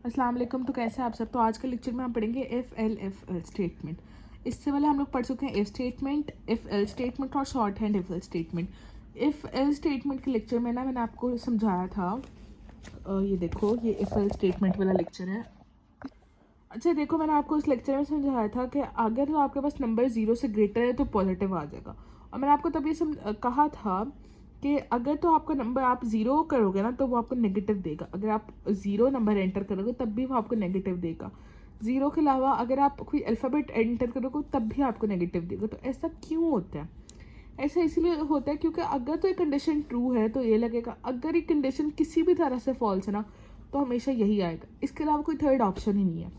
अस्सलाम वालेकुम। तो कैसे हैं आप सब। तो आज के लेक्चर में हम पढ़ेंगे इफ़ एल स्टेटमेंट। इससे पहले हम लोग पढ़ चुके हैं if statement, if L statement और shorthand if el statement. If L statement के लेक्चर में मैंने आपको समझाया था, ये देखो, ये इफ़ एल स्टेटमेंट वाला लेक्चर है। अच्छा देखो, मैंने आपको इस लेक्चर में समझाया था कि अगर तो आपके पास नंबर 0 से ग्रेटर है तो पॉजिटिव आ जाएगा। और मैंने आपको तब ये कहा था कि अगर तो आपका नंबर आप 0 करोगे ना तो वो आपको नेगेटिव देगा। अगर आप 0 नंबर एंटर करोगे तब भी वो आपको नेगेटिव देगा। 0 के अलावा अगर आप कोई अल्फ़ाबेट एंटर करोगे तब भी आपको नेगेटिव देगा। तो ऐसा क्यों होता है? ऐसा इसलिए होता है क्योंकि अगर तो एक कंडीशन ट्रू है तो ये लगेगा, अगर ये कंडीशन किसी भी तरह से फॉल्स है ना तो हमेशा यही आएगा। इसके अलावा कोई थर्ड ऑप्शन ही नहीं है।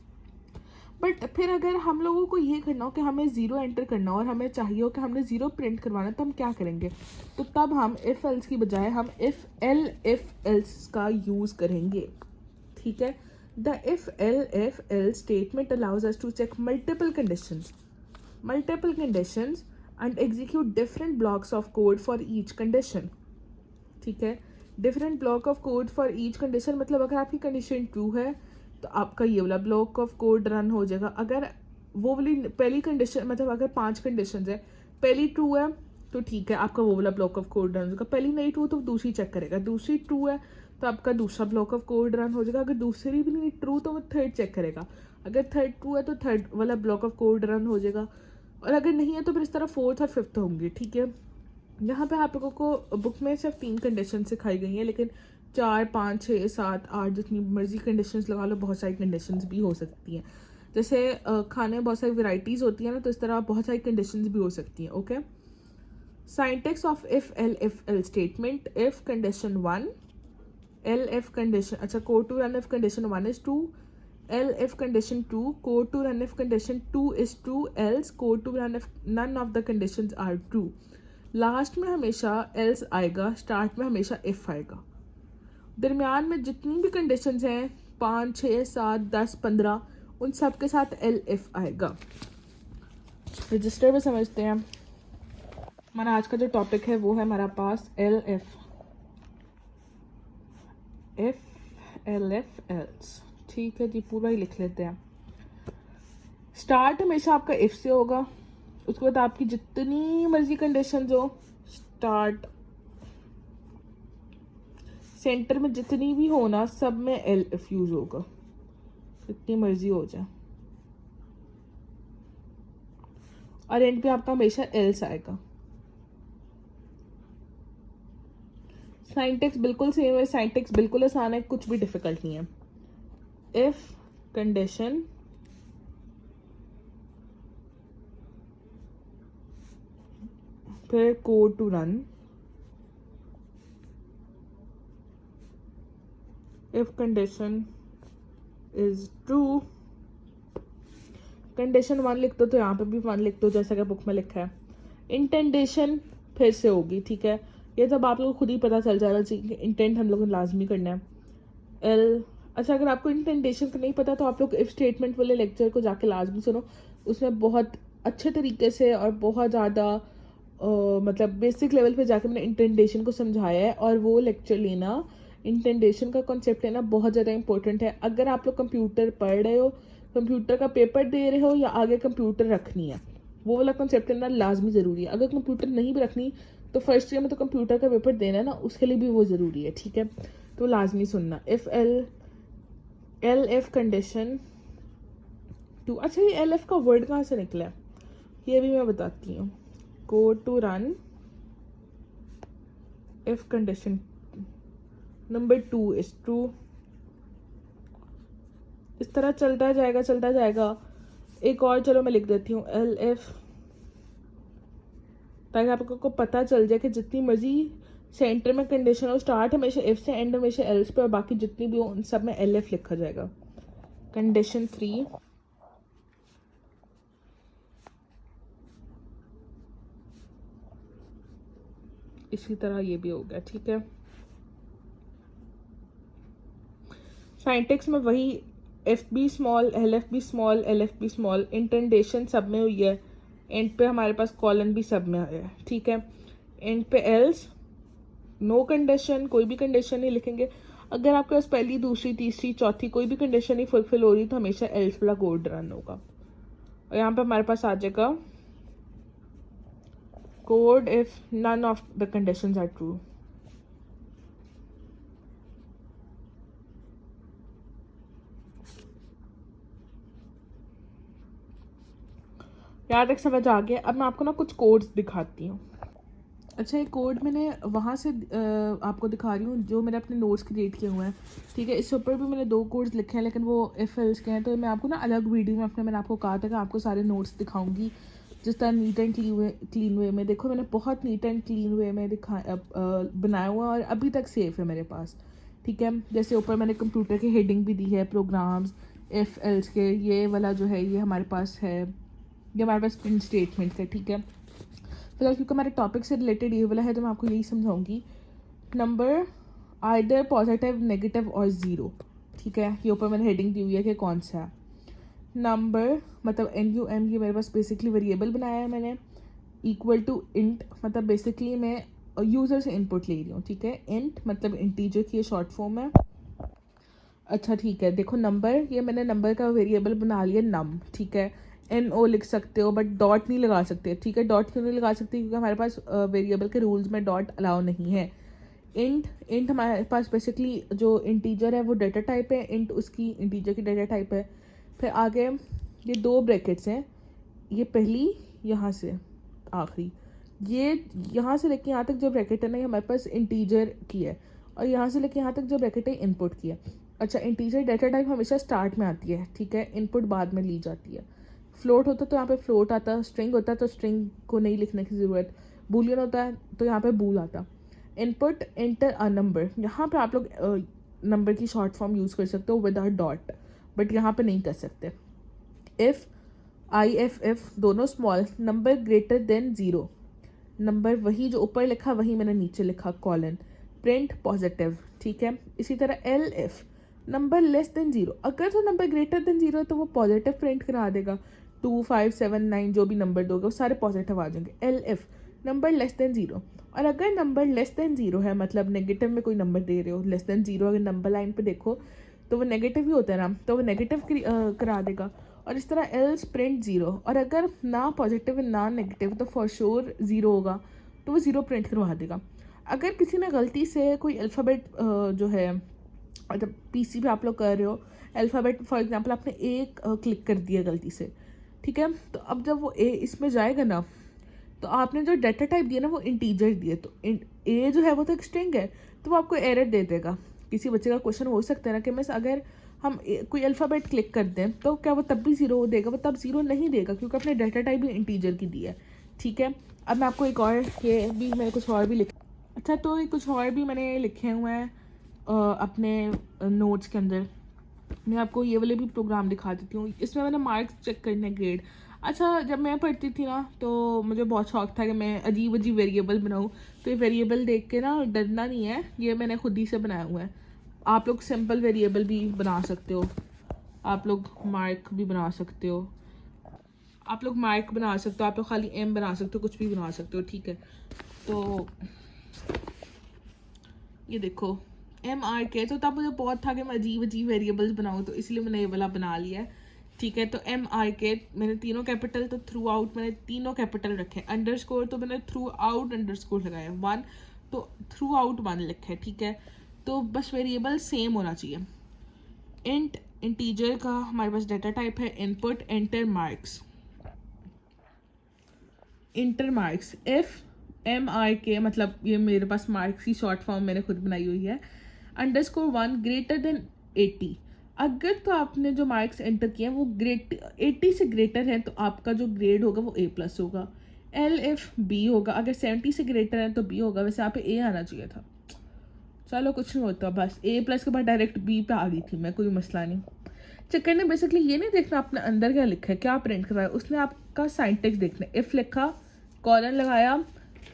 बट फिर अगर हम लोगों को ये करना हो कि हमें 0 एंटर करना हो और हमें चाहिए हो कि हमने 0 प्रिंट करवाना है, तो हम क्या करेंगे? तो तब हम इफ़ एल्स की बजाय हम इफ़ एल्स का यूज़ करेंगे। ठीक है। The if L statement allows us to check multiple conditions and execute different blocks of code for each condition. ठीक है। Different block of code for each condition मतलब अगर आपकी कंडीशन ट्रू है तो आपका ये वाला ब्लॉक ऑफ कोड रन हो जाएगा। अगर वो वाली पहली कंडीशन, मतलब अगर 5 कंडीशन है, पहली ट्रू है तो ठीक है, आपका वो वाला ब्लॉक ऑफ कोड रन हो जाएगा। पहली नहीं ट्रू तो दूसरी चेक करेगा, दूसरी ट्रू है तो आपका दूसरा ब्लॉक ऑफ कोड रन हो जाएगा। अगर दूसरी भी नहीं ट्रू तो वो थर्ड चेक करेगा। अगर थर्ड ट्रू है तो थर्ड वाला ब्लॉक ऑफ कोड रन हो जाएगा। और अगर नहीं है तो फिर इस तरह फोर्थ और फिफ्थ होंगे। ठीक है। यहाँ पे आप लोगों को बुक में सिर्फ 3 कंडीशन सिखाई गई हैं, लेकिन 4, 5, 6, 7, 8 जितनी मर्जी कंडीशंस लगा लो, बहुत सारी कंडीशंस भी हो सकती हैं। जैसे खाने में बहुत सारी वैरायटीज़ होती हैं ना, तो इस तरह बहुत सारी कंडीशंस भी हो सकती हैं। Okay. Syntax of if el statement. If condition 1, el if condition, अच्छा, code to run if condition 1 is true, el if condition 2, code to run if condition 2 is true, else code to run if none of the conditions are true. Last में हमेशा else आएगा, start में हमेशा if आएगा। दरमियान में जितनी भी कंडीशंस हैं 5, 6, 7, 10, 15, उन सब के साथ एल इफ आएगा। रजिस्टर में समझते हैं। हमारा आज का जो टॉपिक है वो है हमारा पास el if el if else. ठीक है जी, पूरा ही लिख लेते हैं। स्टार्ट हमेशा आपका इफ से होगा, उसके बाद आपकी जितनी मर्जी कंडीशन हो, स्टार्ट सेंटर में जितनी भी हो ना, सब में एल इफ यूज होगा, जितनी मर्जी हो जाए। और एंड पे आपका हमेशा एल्स आएगा। साइंटेक्स बिल्कुल सेम है, साइंटेक्स बिल्कुल आसान है, कुछ भी डिफिकल्ट नहीं है। इफ कंडीशन फिर code to run, if condition is true, condition 1 लिख दो तो यहाँ पे भी 1 लिख दो जैसा कि बुक में लिखा है। इंटेंडेशन फिर से होगी। ठीक है। ये जब आप लोगों को खुद ही पता चल जाएगा कि इंटेंट हम लोगों को लाजमी करना है। एल, अच्छा, अगर आपको इंटेंडेशन का नहीं पता तो आप लोग इफ स्टेटमेंट वाले लेक्चर को जाके लाजमी सुनो। उसमें बहुत अच्छे तरीके से और बहुत ज़्यादा मतलब बेसिक लेवल पे जाके मैंने इंटेंडेशन को समझाया है। और वो लेक्चर लेना, इंटेंडेशन का कॉन्सेप्ट लेना बहुत ज़्यादा इंपॉर्टेंट है। अगर आप लोग कंप्यूटर पढ़ रहे हो, कंप्यूटर का पेपर दे रहे हो या आगे कंप्यूटर रखनी है, वो वाला कॉन्सेप्ट लेना लाजमी ज़रूरी है। अगर कंप्यूटर नहीं भी रखनी तो फर्स्ट ईयर में तो कंप्यूटर का पेपर देना है ना, उसके लिए भी वो ज़रूरी है। ठीक है। तो लाजमी सुनना। If L F condition 2। अच्छा, ये एल एफ का वर्ड कहाँ से निकला है ये भी मैं बताती हूँ। Code to run if condition number 2 is true. इस तरह चलता जाएगा। एक और चलो मैं लिख देती हूँ, एल एफ, ताकि आप लोगों को पता चल जाए कि जितनी मर्जी सेंटर में कंडीशन हो, स्टार्ट हमेशा इफ से, एंड हमेशा एल्स पे, और बाकी जितनी भी हो उन सब में एल एफ लिखा जाएगा। कंडीशन 3, इसी तरह ये भी हो गया। ठीक है। साइंटेक्स में वही F B small, el F B small, el F B small, indentation सब में हुई है। एंड पे हमारे पास कॉलन भी सब में आया है। ठीक है। एंड पे एल्स, नो कंडीशन, कोई भी कंडीशन नहीं लिखेंगे। अगर आपके पास पहली, दूसरी, तीसरी, चौथी कोई भी कंडीशन नहीं फुलफिल हो रही तो हमेशा एल्स वाला कोड रन होगा। और यहाँ पे हमारे पास आ जाएगा code if none of the conditions are true. यहाँ तक समझ आ गया। अब मैं आपको ना कुछ कोड्स दिखाती हूँ। अच्छा, एक कोड मैंने वहाँ से आपको दिखा रही हूँ जो मैंने अपने नोट्स क्रिएट किए हुए हैं, ठीक है। इससे ऊपर भी मैंने 2 कोड्स लिखे हैं, लेकिन वो इफ एल्स के हैं, तो मैं आपको ना अलग वीडियो में अपने मैंने आपको कहा था कि आपको सारे नोट्स दिखाऊंगी जिस तरह नीट एंड क्लीन वे में। देखो मैंने बहुत नीट एंड क्लीन वे में बनाया हुआ है और अभी तक सेफ है मेरे पास, ठीक है। जैसे ऊपर मैंने कंप्यूटर की हेडिंग भी दी है, प्रोग्राम्स, इफ एल्स के, ये वाला जो है ये हमारे पास है, ये हमारे पास प्रिंट स्टेटमेंट्स है, ठीक है। फिलहाल क्योंकि हमारे टॉपिक से रिलेटेड ये वाला है तो मैं आपको यही समझाऊंगी। नंबर आइदर पॉजिटिव, नेगेटिव और ज़ीरो, ठीक है। ये ऊपर मैंने हेडिंग दी हुई है कि कौन सा है। नंबर मतलब NUM, ये मेरे पास बेसिकली वेरिएबल बनाया है मैंने, इक्वल टू इंट, मतलब बेसिकली मैं यूज़र से इनपुट ले रही हूँ, ठीक है। इंट मतलब इंटीजर की शॉर्ट फॉर्म है। अच्छा ठीक है, देखो नंबर, ये मैंने नंबर का वेरिएबल बना लिया नम, ठीक है। NO लिख सकते हो बट डॉट नहीं लगा सकते, ठीक है। डॉट क्यों नहीं लगा सकते? क्योंकि हमारे पास वेरिएबल के रूल्स में डॉट अलाउ नहीं है। इंट हमारे पास बेसिकली जो इंटीजर है वो डेटा टाइप है, इंट उसकी इंटीजर की डेटा टाइप है। फिर आगे ये 2 ब्रैकेट्स हैं, ये पहली यहाँ से आखिरी, ये यहाँ से लेके यहाँ तक जो ब्रैकेट है ना, ये हमारे पास इंटीजर की है, और यहाँ से लेके यहाँ तक जो ब्रैकेट है इनपुट की है। अच्छा, इंटीजर डेटा टाइप हमेशा स्टार्ट में आती है, ठीक है, इनपुट बाद में ली जाती है। फ्लोट होता तो यहाँ पे फ्लोट आता, स्ट्रिंग होता तो स्ट्रिंग को नहीं लिखने की ज़रूरत, बूलियन होता है तो यहाँ पे बूल आता। इनपुट एंटर अ नंबर, यहाँ पे आप लोग नंबर की शॉर्ट फॉर्म यूज़ कर सकते हो विदाउट डॉट, बट यहाँ पे नहीं कर सकते। इफ़ IFF दोनों small, number greater than 0, number वही जो ऊपर लिखा वही मैंने नीचे लिखा, कॉलन, प्रिंट पॉजिटिव, ठीक है। इसी तरह LF नंबर लेस देन 0, अगर तो नंबर ग्रेटर देन 0 है तो वो पॉजिटिव प्रिंट करा देगा। 2, 5, 7, 9 जो भी नंबर दोगे वो सारे पॉजिटिव आ जाएंगे। LF नंबर लेस देन 0, और अगर नंबर लेस देन 0 है, मतलब नेगेटिव में कोई नंबर दे रहे हो, लेस देन 0 अगर नंबर लाइन पे देखो तो वो नेगेटिव ही होता है ना, तो वो नेगेटिव करा देगा। और इस तरह एल्स प्रिंट 0, और अगर ना पॉजिटिव ना नेगेटिव तो फॉर श्योर 0 होगा, तो वो 0 प्रिंट करवा देगा। अगर किसी ने गलती से कोई अल्फ़ाबेट जो है, मतलब PC पे आप लोग कर रहे हो अल्फ़ाबेट, फॉर एग्जांपल आपने एक क्लिक कर दिया गलती से, ठीक है, तो अब जब वो A इसमें जाएगा ना, तो आपने जो डाटा टाइप दिया ना वो इंटीजर दिए, तो A जो है वो तो एक स्ट्रिंग है, तो वो आपको एरर दे देगा। किसी बच्चे का क्वेश्चन हो सकता है ना कि मिस अगर हम कोई अल्फ़ाबेट क्लिक कर दें तो क्या वो तब भी 0 देगा? वो तब 0 नहीं देगा क्योंकि अपने डाटा टाइप भी इंटीजर की दी है, ठीक है। अब मैं आपको एक और, ये भी मैंने कुछ और भी लिखा, अच्छा तो ये कुछ और भी मैंने लिखे हुए हैं अपने नोट्स के अंदर। मैं आपको ये वाले भी प्रोग्राम दिखा देती हूँ। इसमें मैंने मार्क्स चेक करने, ग्रेड। अच्छा, जब मैं पढ़ती थी ना तो मुझे बहुत शौक था कि मैं अजीब अजीब वेरिएबल बनाऊँ, तो ये वेरिएबल देख के ना डरना नहीं है, ये मैंने खुद ही से बनाया हुआ है। आप लोग सिंपल वेरिएबल भी बना सकते हो, आप लोग मार्क भी बना सकते हो, आप लोग मार्क बना सकते हो, आप लोग खाली M बना सकते हो, कुछ भी बना सकते हो, ठीक है। तो ये देखो MRK, तो तब मुझे बहुत था कि मैं अजीब अजीब वेरिएबल्स बनाऊँ, तो इसलिए मैंने ये वाला बना लिया है, ठीक है। तो MRK मैंने तीनों कैपिटल, तो थ्रू आउट मैंने तीनों कैपिटल रखे। अंडरस्कोर तो मैंने थ्रू आउट अंडरस्कोर लगाया, 1 तो थ्रू आउट 1 लिखा है, ठीक है। तो बस वेरिएबल सेम होना चाहिए। इंट इंटीजर का हमारे पास डाटा टाइप है input, enter marks, inter marks, MRK मतलब ये मेरे पास मार्क्स की शॉर्ट फॉर्म मैंने खुद बनाई हुई है। अंडरस्कोर 1 ग्रेटर देन 80, अगर तो आपने जो मार्क्स एंटर किए हैं वो 80 से ग्रेटर है तो आपका जो ग्रेड होगा वो A+ होगा। LF B होगा, अगर 70 से ग्रेटर है तो B होगा, वैसे यहाँ पे A आना चाहिए था, चलो कुछ नहीं होता, बस A+ के बाद डायरेक्ट B पे आ गई थी मैं, कोई मसला नहीं। चक्कर ने बेसिकली ये नहीं देखना आपने अंदर क्या लिखा है, क्या प्रिंट करवाया, उसने आपका साइंटेक्स देखना है। इफ लिखा, कॉलन लगाया,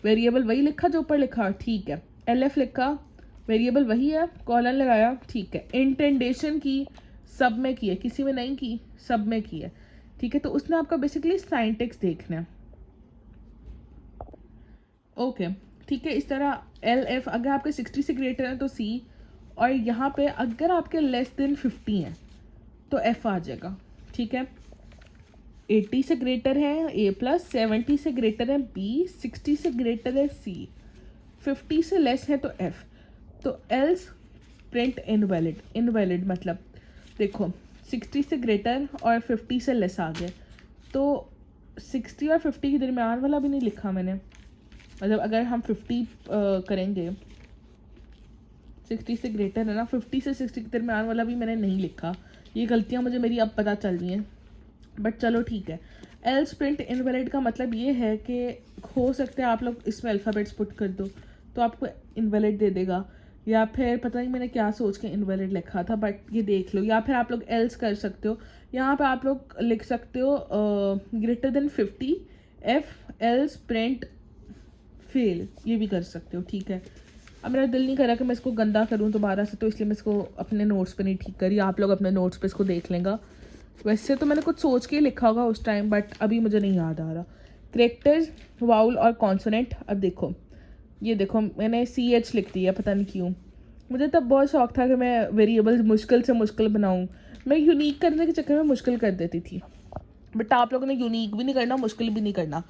वेरिएबल वही लिखा जो ऊपर लिखा, ठीक है। LF लिखा, वेरिएबल वही है, कॉलन लगाया, ठीक है। इंटेंडेशन की, सब में की है, किसी में नहीं की, सब में की है, ठीक है। तो उसने आपका बेसिकली साइंटेक्स देखना है, ओके, ठीक है। इस तरह LF अगर आपके 60 से ग्रेटर है तो C, और यहाँ पे अगर आपके लेस देन 50 हैं तो एफ आ जाएगा, ठीक है। 80 से ग्रेटर है ए प्लस, 70 से ग्रेटर है बी, 60 से ग्रेटर है सी, 50 से लेस है तो एफ। तो एल्स प्रिंट इनवैलिड। इनवैलिड मतलब देखो 60 से ग्रेटर और 50 से लेस आ गए, तो 60 और 50 के दरमियान वाला भी नहीं लिखा मैंने। मतलब अगर हम 50 करेंगे, 60 से ग्रेटर है ना, 50 से 60 के दरमियान वाला भी मैंने नहीं लिखा। ये गलतियाँ मुझे मेरी अब पता चल रही हैं, बट चलो ठीक है। एल्स प्रिंट इनवैलिड का मतलब ये है कि हो सकता है आप लोग इसमें अल्फ़ाबेट्स पुट कर दो तो आपको इनवैलिड दे देगा, या फिर पता नहीं मैंने क्या सोच के इनवैलिड लिखा था, बट ये देख लो। या फिर आप लोग एल्स कर सकते हो, यहाँ पे आप लोग लिख सकते हो greater than 50 F else print fail, ये भी कर सकते हो, ठीक है। अब मेरा दिल नहीं कर रहा कि मैं इसको गंदा करूँ दोबारा से, तो इसलिए मैं इसको अपने नोट्स पे नहीं ठीक करी। आप लोग अपने नोट्स पे इसको देख लेंगे। वैसे तो मैंने कुछ सोच के ही लिखा होगा उस टाइम, बट अभी मुझे नहीं याद आ रहा। करेक्टर्स, वाउल और कॉन्सोनेंट। अब देखो, ये देखो मैंने CH लिख दिया, पता नहीं क्यों। मुझे तब बहुत शौक था कि मैं वेरिएबल्स मुश्किल से मुश्किल बनाऊँ। मैं यूनिक करने के चक्कर में मुश्किल कर देती थी, बट आप लोगों ने यूनिक भी नहीं करना, मुश्किल भी नहीं करना।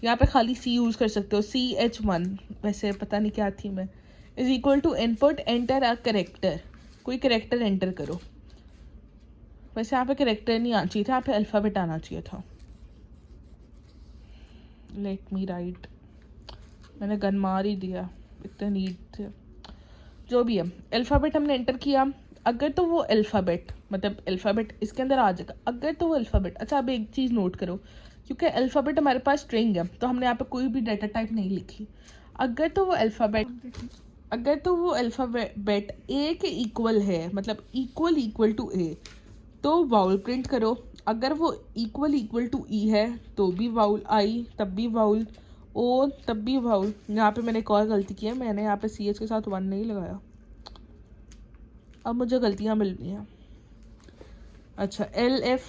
यहाँ पे खाली C यूज़ कर सकते हो, CH1। वैसे पता नहीं क्या थी मैं। Is equal to input enter a character, कोई करेक्टर एंटर करो। वैसे यहाँ पे करेक्टर नहीं आना चाहिए था, यहाँ पे अल्फ़ाबेट आना चाहिए था। लेट मी राइट, मैंने गन मार ही दिया, इतने नीड थे। जो भी है, अल्फ़ाबेट हमने एंटर किया। अगर तो वो अल्फ़ाबेट, मतलब अल्फ़ाबेट इसके अंदर आ जाएगा, अगर तो वो अल्फ़ाबेट। अच्छा, अब एक चीज़ नोट करो, क्योंकि अल्फ़ाबेट हमारे पास स्ट्रिंग है तो हमने यहाँ पे कोई भी डाटा टाइप नहीं लिखी। अगर तो वो अल्फ़ाबेट ए के इक्वल है, मतलब इक्वल टू ए, तो वाउल प्रिंट करो। अगर वो इक्वल टू ई है तो भी वाउल, आई तब भी वाउल, ओ तब भी वाउल। यहाँ पे मैंने एक और गलती की है, मैंने यहाँ पे CH के साथ 1 नहीं लगाया, अब मुझे गलतियाँ मिल रही हैं। अच्छा, LF,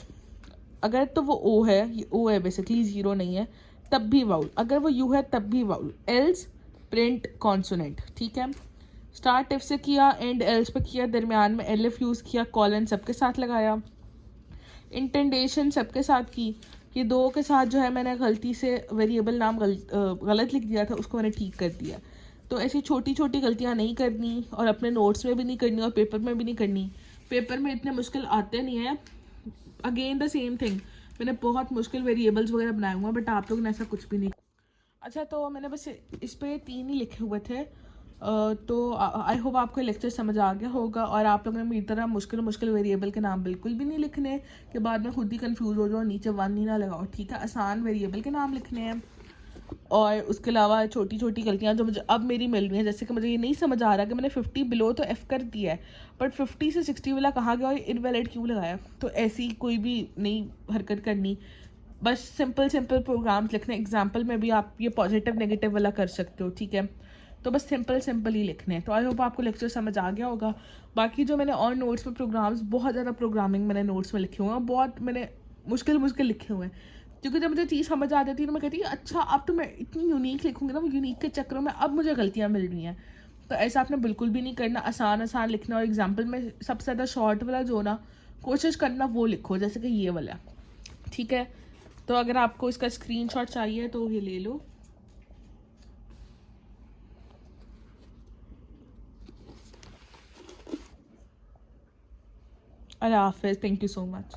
अगर तो वो O है, ये O है बेसिकली, 0 नहीं है, तब भी वाउल। अगर वो U है तब भी वाउल। एल्स प्रिंट कॉन्सोनेंट, ठीक है। स्टार्ट इफ से किया, एंड एल्स पे किया, दरमियान में LF यूज़ किया, कॉलन सबके साथ लगाया, इंटेंडेशन सबके साथ की। ये दो के साथ जो है मैंने गलती से वेरिएबल नाम गलत लिख दिया था, उसको मैंने ठीक कर दिया। तो ऐसी छोटी छोटी गलतियाँ नहीं करनी, और अपने नोट्स में भी नहीं करनी, और पेपर में भी नहीं करनी। पेपर में इतने मुश्किल आते नहीं हैं। अगेन द सेम थिंग, मैंने बहुत मुश्किल वेरिएबल्स वगैरह बनाए हुए हैं, बट आप लोगों ने ऐसा कुछ भी नहीं। अच्छा, तो मैंने बस इस पे 3 ही लिखे हुए थे। तो आई होप आपको लेक्चर समझ आ गया होगा, और आप लोगों ने मेरी तरह मुश्किल मुश्किल वेरिएबल के नाम बिल्कुल भी नहीं लिखने कि बाद में खुद ही कंफ्यूज हो जाओ, नीचे 1 ही ना लगाओ, ठीक है। आसान वेरिएबल के नाम लिखने हैं। और उसके अलावा छोटी छोटी गलतियाँ जो मुझे अब मेरी मिल रही हैं, जैसे कि मुझे ये नहीं समझ आ रहा कि मैंने 50 बिलो तो F कर दिया है, बट 50 से 60 वाला कहाँ गया और इनवैलिड क्यों लगाया। तो ऐसी कोई भी नई हरकत करनी, बस सिंपल सिंपल प्रोग्राम्स लिखने। एग्जाम्पल में भी आप ये पॉजिटिव नेगेटिव वाला कर सकते हो, ठीक है। तो बस सिंपल सिंपल ही लिखने हैं। तो आई होप आपको लेक्चर समझ आ गया होगा। बाकी जो मैंने और नोट्स में प्रोग्राम्स, बहुत ज़्यादा प्रोग्रामिंग मैंने नोट्स में लिखे हुए हैं, बहुत मैंने मुश्किल मुश्किल लिखे हुए हैं, क्योंकि जब मुझे चीज़ समझ आ जाती है तो मैं कहती हूँ अच्छा अब तो मैं इतनी यूनिक लिखूँगी ना, वो यूनिक के चक्करों में अब मुझे गलतियाँ मिल रही हैं। तो ऐसा आपने बिल्कुल भी नहीं करना, आसान आसान लिखना। और एग्जाम्पल में सबसे ज़्यादा शॉर्ट वाला जो ना कोशिश करना वो लिखो, जैसे कि ये वाला, ठीक है। तो अगर आपको इसका स्क्रीनशॉट चाहिए तो ये ले लो। अल्लाह हाफिज़, थैंक यू सो मच।